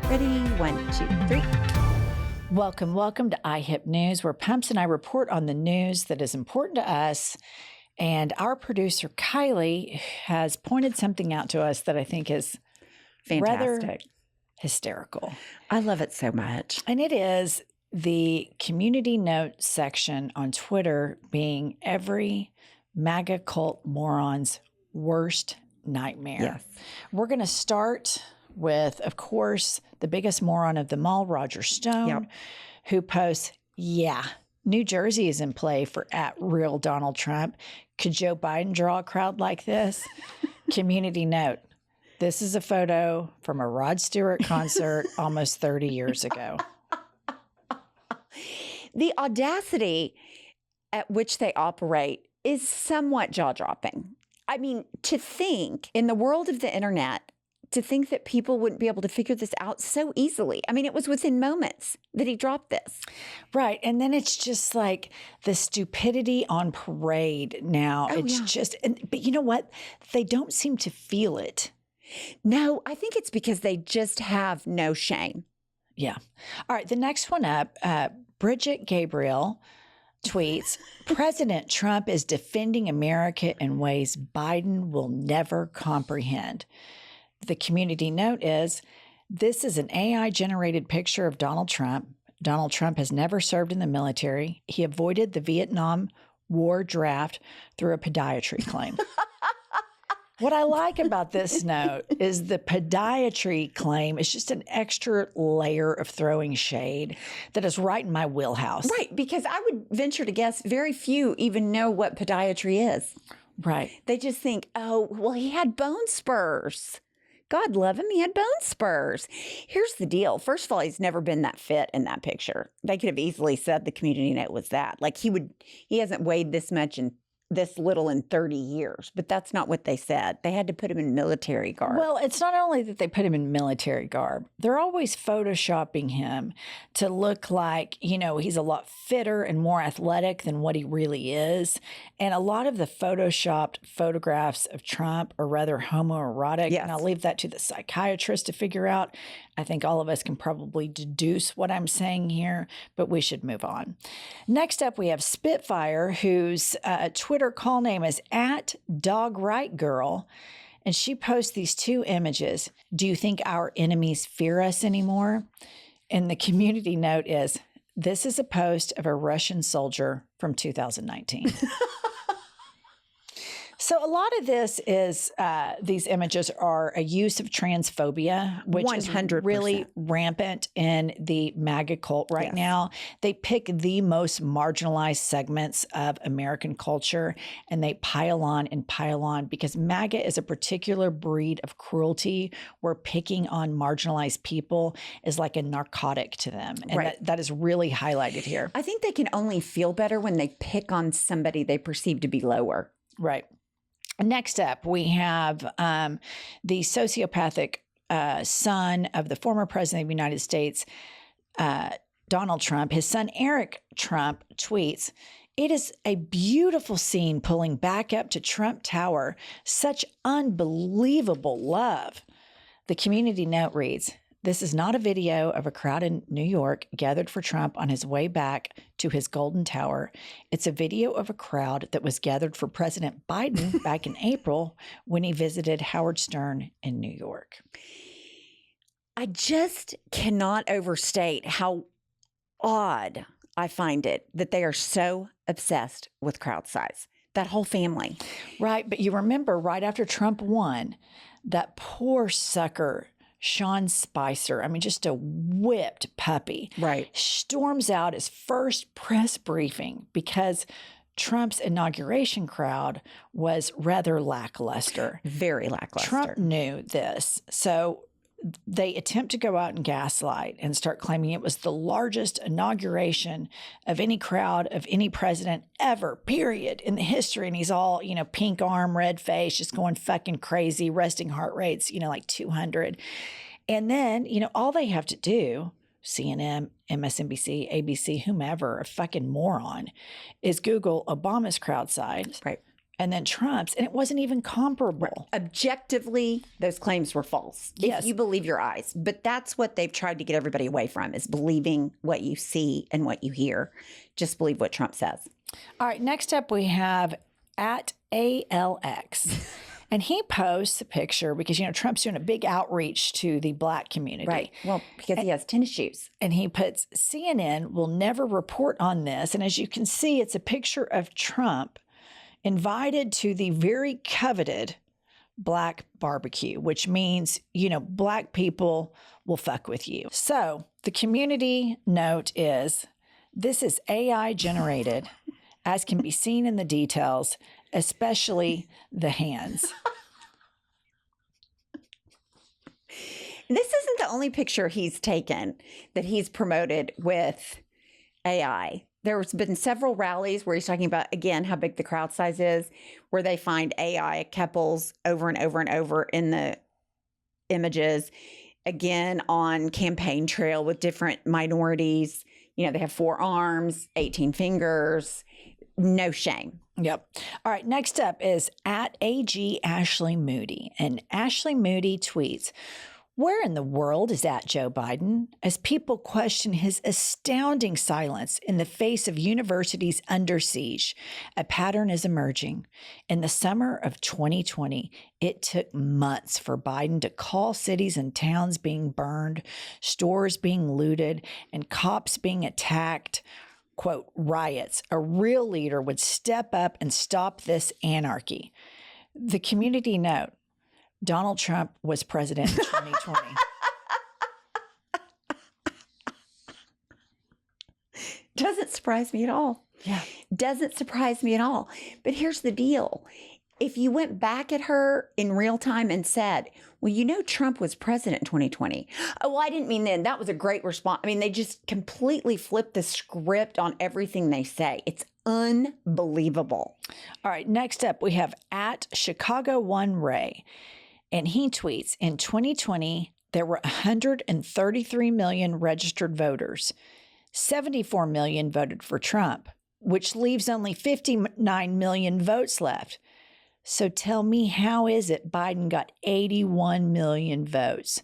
Ready? 1, 2, 3. Welcome to IHIP News, where Pumps and I report on the news that is important to us. And our producer, Kylie, has pointed something out to us that I think is Fantastic. rather hysterical. I love it so much. And it is the community note section on Twitter being every MAGA cult moron's worst nightmare. Yes. We're going to start with, of course, the biggest moron of them all, Roger Stone, who posts, New Jersey is in play for @real Donald Trump. Could Joe Biden draw a crowd like this? Community note. This is a photo from a Rod Stewart concert almost 30 years ago. The audacity at which they operate is somewhat jaw-dropping. I mean, to think in the world of the internet, to think that people wouldn't be able to figure this out so easily. I mean, it was within moments that he dropped this. Right. And then it's just like the stupidity on parade now. But you know what? They don't seem to feel it. No, I think it's because they just have no shame. Yeah. All right. The next one up, Bridget Gabriel tweets, President Trump is defending America in ways Biden will never comprehend. The community note is, this is an AI-generated picture of Donald Trump. Donald Trump has never served in the military. He avoided the Vietnam War draft through a podiatry claim. What I like about this note is the podiatry claim is just an extra layer of throwing shade that is right in my wheelhouse. Right, because I would venture to guess very few even know what podiatry is. Right. They just think, oh, well, he had bone spurs. God love him. He had bone spurs. Here's the deal. First of all, he's never been that fit in that picture. They could have easily said the community note was that. Like he hasn't weighed this much and this little in 30 years, but that's not what they said. They had to put him in military garb. Well, it's not only that they put him in military garb. They're always photoshopping him to look like, he's a lot fitter and more athletic than what he really is. And a lot of the photoshopped photographs of Trump are rather homoerotic. Yes. And I'll leave that to the psychiatrist to figure out. I think all of us can probably deduce what I'm saying here, but we should move on. Next up, we have Spitfire, whose Twitter call name is @DogRightGirl, and she posts these two images. Do you think our enemies fear us anymore? And the community note is, this is a post of a Russian soldier from 2019. So a lot of this is, these images are a use of transphobia, which 100%. Is really rampant in the MAGA cult right now. They pick the most marginalized segments of American culture and they pile on because MAGA is a particular breed of cruelty where picking on marginalized people is like a narcotic to them. And that is really highlighted here. I think they can only feel better when they pick on somebody they perceive to be lower. Right. Next up, we have the sociopathic son of the former president of the United States, Donald Trump. His son, Eric Trump, tweets, it is a beautiful scene pulling back up to Trump Tower. Such unbelievable love. The community note reads, this is not a video of a crowd in New York gathered for Trump on his way back to his Golden Tower. It's a video of a crowd that was gathered for President Biden back in April when he visited Howard Stern in New York. I just cannot overstate how odd I find it that they are so obsessed with crowd size. That whole family. Right. But you remember right after Trump won, that poor sucker, Sean Spicer, I mean, just a whipped puppy, storms out his first press briefing because Trump's inauguration crowd was rather lackluster. Very lackluster. Trump knew this. So they attempt to go out and gaslight and start claiming it was the largest inauguration of any crowd of any president ever, period, in the history. And he's all, pink arm, red face, just going fucking crazy, resting heart rates, like 200. And then, all they have to do, CNN, MSNBC, ABC, whomever, a fucking moron, is Google Obama's crowd size. Right. and then Trump's, and it wasn't even comparable. Objectively, those claims were false. Yes. If you believe your eyes. But that's what they've tried to get everybody away from, is believing what you see and what you hear. Just believe what Trump says. All right, next up we have at ALX. And he posts a picture because, Trump's doing a big outreach to the Black community. Right. Well, because he has tennis shoes. And he puts, CNN will never report on this. And as you can see, it's a picture of Trump invited to the very coveted Black barbecue, which means, Black people will fuck with you. So the community note is, this is AI generated, as can be seen in the details, especially the hands. This isn't the only picture he's taken that he's promoted with AI. There's been several rallies where he's talking about, again, how big the crowd size is, where they find AI couples over and over and over in the images. Again, on campaign trail with different minorities. They have 4 arms, 18 fingers. No shame. Yep. All right. Next up is at AG Ashley Moody. And Ashley Moody tweets, where in the world is at Joe Biden? As people question his astounding silence in the face of universities under siege, a pattern is emerging. In the summer of 2020, it took months for Biden to call cities and towns being burned, stores being looted, and cops being attacked, quote, riots. A real leader would step up and stop this anarchy. The community note, Donald Trump was president in 2020. Doesn't surprise me at all. Yeah. Doesn't surprise me at all. But here's the deal. If you went back at her in real time and said, well, Trump was president in 2020. Oh, well, I didn't mean then. That was a great response. I mean, they just completely flipped the script on everything they say. It's unbelievable. All right. Next up, we have at Chicago One Ray. And he tweets, in 2020, there were 133 million registered voters. 74 million voted for Trump, which leaves only 59 million votes left. So tell me, how is it Biden got 81 million votes?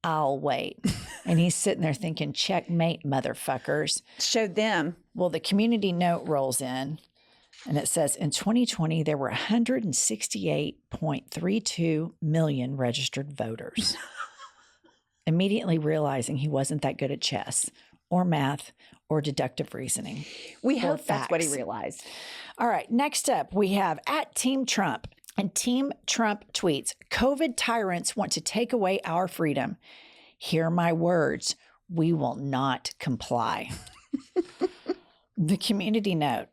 I'll wait. And he's sitting there thinking, checkmate, motherfuckers. Showed them. Well, the community note rolls in. And it says, in 2020, there were 168.32 million registered voters. Immediately realizing he wasn't that good at chess or math or deductive reasoning. We hope that's what he realized. All right, next up, we have at Team Trump. And Team Trump tweets, COVID tyrants want to take away our freedom. Hear my words, we will not comply. The community note.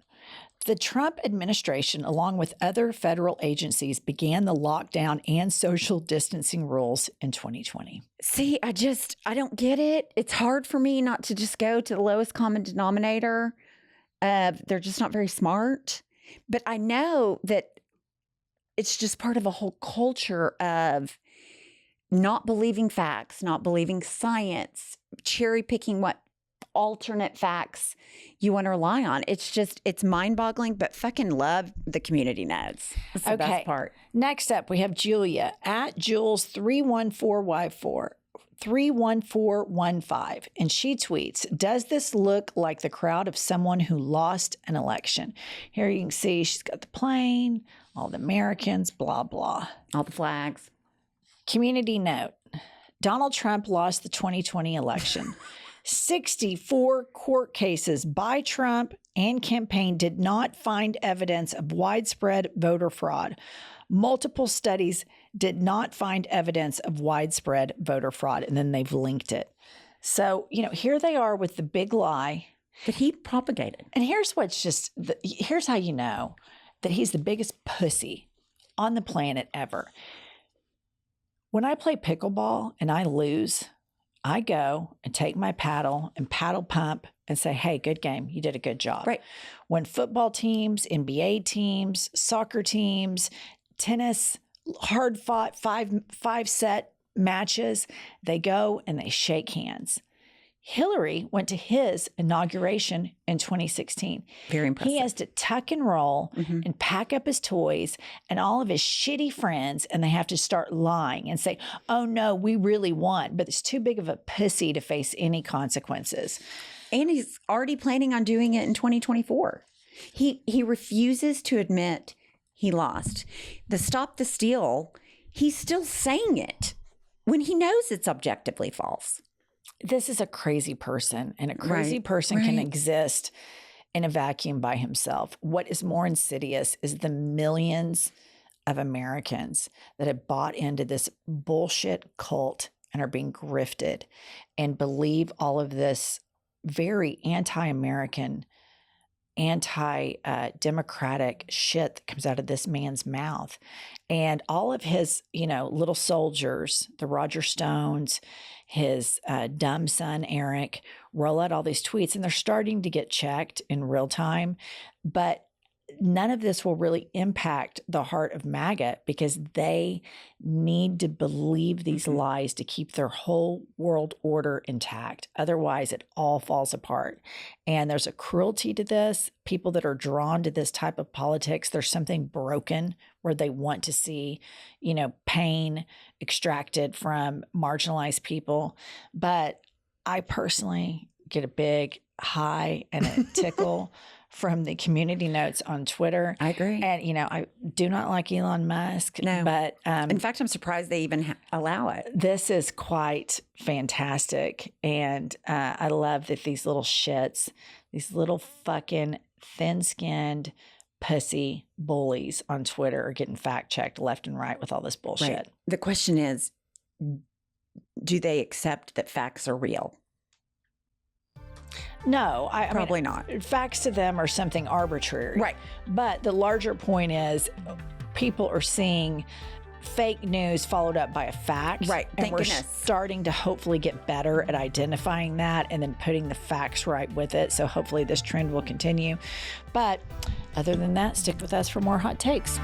The Trump administration, along with other federal agencies, began the lockdown and social distancing rules in 2020. See, I don't get it. It's hard for me not to just go to the lowest common denominator. They're just not very smart. But I know that it's just part of a whole culture of not believing facts, not believing science, cherry picking what alternate facts you want to rely on. It's mind-boggling, but fucking love the community notes. That's the best part. Next up, we have Julia at Jules314Y4. 31415. And she tweets, does this look like the crowd of someone who lost an election? Here you can see she's got the plane, all the Americans, blah, blah. All the flags. Community note, Donald Trump lost the 2020 election. 64 court cases by Trump and campaign did not find evidence of widespread voter fraud. Multiple studies did not find evidence of widespread voter fraud, and then they've linked it. So, here they are with the big lie that he propagated. And here's here's how you know that he's the biggest pussy on the planet ever. When I play pickleball and I lose, I go and take my paddle and paddle pump and say, hey, good game. You did a good job. Right. When football teams, NBA teams, soccer teams, tennis, hard fought five set matches, they go and they shake hands. Hillary went to his inauguration in 2016. Very impressive. He has to tuck and roll Mhm. and pack up his toys and all of his shitty friends, and they have to start lying and say, oh, no, we really won. But it's too big of a pussy to face any consequences. And he's already planning on doing it in 2024. He refuses to admit he lost. The Stop the Steal, he's still saying it when he knows it's objectively false. This is a crazy person, and a crazy Right, person can right. exist in a vacuum by himself. What is more insidious is the millions of Americans that have bought into this bullshit cult and are being grifted and believe all of this very anti-American, anti-democratic shit that comes out of this man's mouth. And all of his, little soldiers, the Roger Stones, his dumb son, Eric, roll out all these tweets, and they're starting to get checked in real time. But none of this will really impact the heart of MAGA because they need to believe these lies to keep their whole world order intact. Otherwise, it all falls apart. And there's a cruelty to this. People that are drawn to this type of politics, there's something broken where they want to see, pain extracted from marginalized people. But I personally get a big high and a tickle from the community notes on Twitter. I agree. And, I do not like Elon Musk. No. But in fact, I'm surprised they even allow it. this is quite fantastic. And I love that these little shits, these little fucking thin-skinned pussy bullies on Twitter are getting fact-checked left and right with all this bullshit. Right. The question is, do they accept that facts are real? No, I mean, Probably not. facts to them are something arbitrary. Right. But the larger point is people are seeing fake news followed up by a fact. Right. And Thank we're goodness. starting to hopefully get better at identifying that and then putting the facts right with it. So hopefully this trend will continue. But other than that, stick with us for more hot takes.